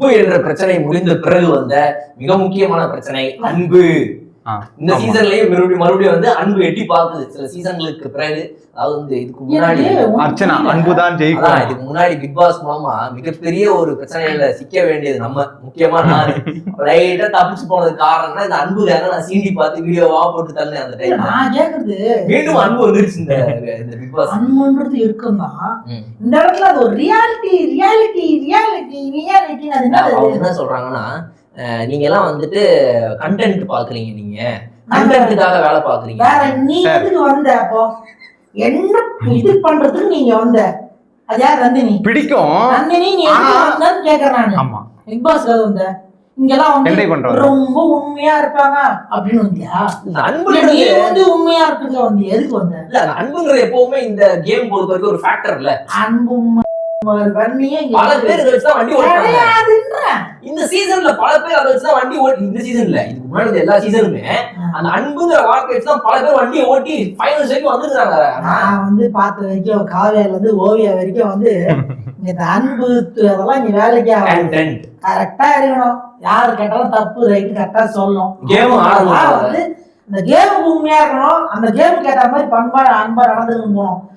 என்ற பிரச்சனை முடிந்த பிறகு வந்த மிக முக்கியமான பிரச்சனை அன்பு. இந்த சீசன்லயே மறுபடியும் வந்து அன்பு எட்டி பார்க்குது சில சீசன்களுக்கு பிறகு. அதாவது வந்து இதுக்கு முன்னாடி அர்ச்சனா அன்புதான் ஜெயிக்கும். இதுக்கு முன்னாடி பிக் பாஸ் மூலமா மிகப்பெரிய ஒரு பிரச்சனையில சிக்க வேண்டியது நம்ம முக்கியமா நான் ரைட்டா தப்பிச்சு போனது காரணம்னா இந்த அன்புக்காக நான் சீண்டி பார்த்து வீடியோவா போட்டு தந்தேன். அந்த டைம் நான் கேக்குறது மீண்டும் அன்பு வந்துருச்சு இந்த பிக் பாஸ். அன்புன்றது இருக்குன்னா இந்த இடத்துல அது ஒரு ரியாலிட்டி என்ன சொல்றாங்கன்னா நீங்க எல்லாம் வந்துட்டு கண்டென்ட் பாக்குறீங்க, நீங்க கண்டென்ட்டுக்காக வேலை பாக்குறீங்க. வேற நீ எதுக்கு வந்த? அப்போ என்ன இது பண்றதுக்கு நீங்க வந்த? அது யார்? நந்தினி பிடிக்கும். நந்தினி நீ எதுக்கு வந்தன்னு கேக்குறாங்க. ஆமா, பிக் பாஸ்ல வந்த இங்கெல்லாம் வந்து ரொம்ப உண்மையா இருப்பாங்க அப்படின்னு வந்தியா? அன்புன்றது வந்து உண்மையா இருக்குங்க வந்து எதுக்கு வந்த? இல்ல அன்புங்கிறது எப்பவுமே இந்த கேம் பொறுத்த வரைக்கும் ஒரு ஃபேக்டர் இல்ல. அன்பு பல பேர் இதை வச்சுதான் வண்டி ஓட்டுறாங்க. இந்த சீசன்ல பல பேர் அதை வச்சுதான் வண்டி ஓட்டி, இந்த சீசன்ல இதுக்கு முன்னாடி எல்லா சீசனுமே அந்த அன்புங்கிற வாழ்க்கை வச்சுதான் பல பேர் வண்டியை ஓட்டி ஃபைனல்ஸ் வரைக்கும் வந்துருக்காங்க. நான் வந்து பார்த்த வரைக்கும் காவேரில இருந்து ஓவியா வரைக்கும் வந்து இந்த அன்பு அதெல்லாம் இங்க வேலைக்கு கரெக்டா இருக்கணும். யாரு கேட்டாலும் தப்பு ரைட்டு கரெக்டா சொல்லணும். கேம் வந்து இந்த கேமுக்கு உண்மையா இருக்கணும். அந்த கேமுக்கு ஏற்ற மாதிரி பண்பா அன்பா நடந்துக்கணும் போகணும்.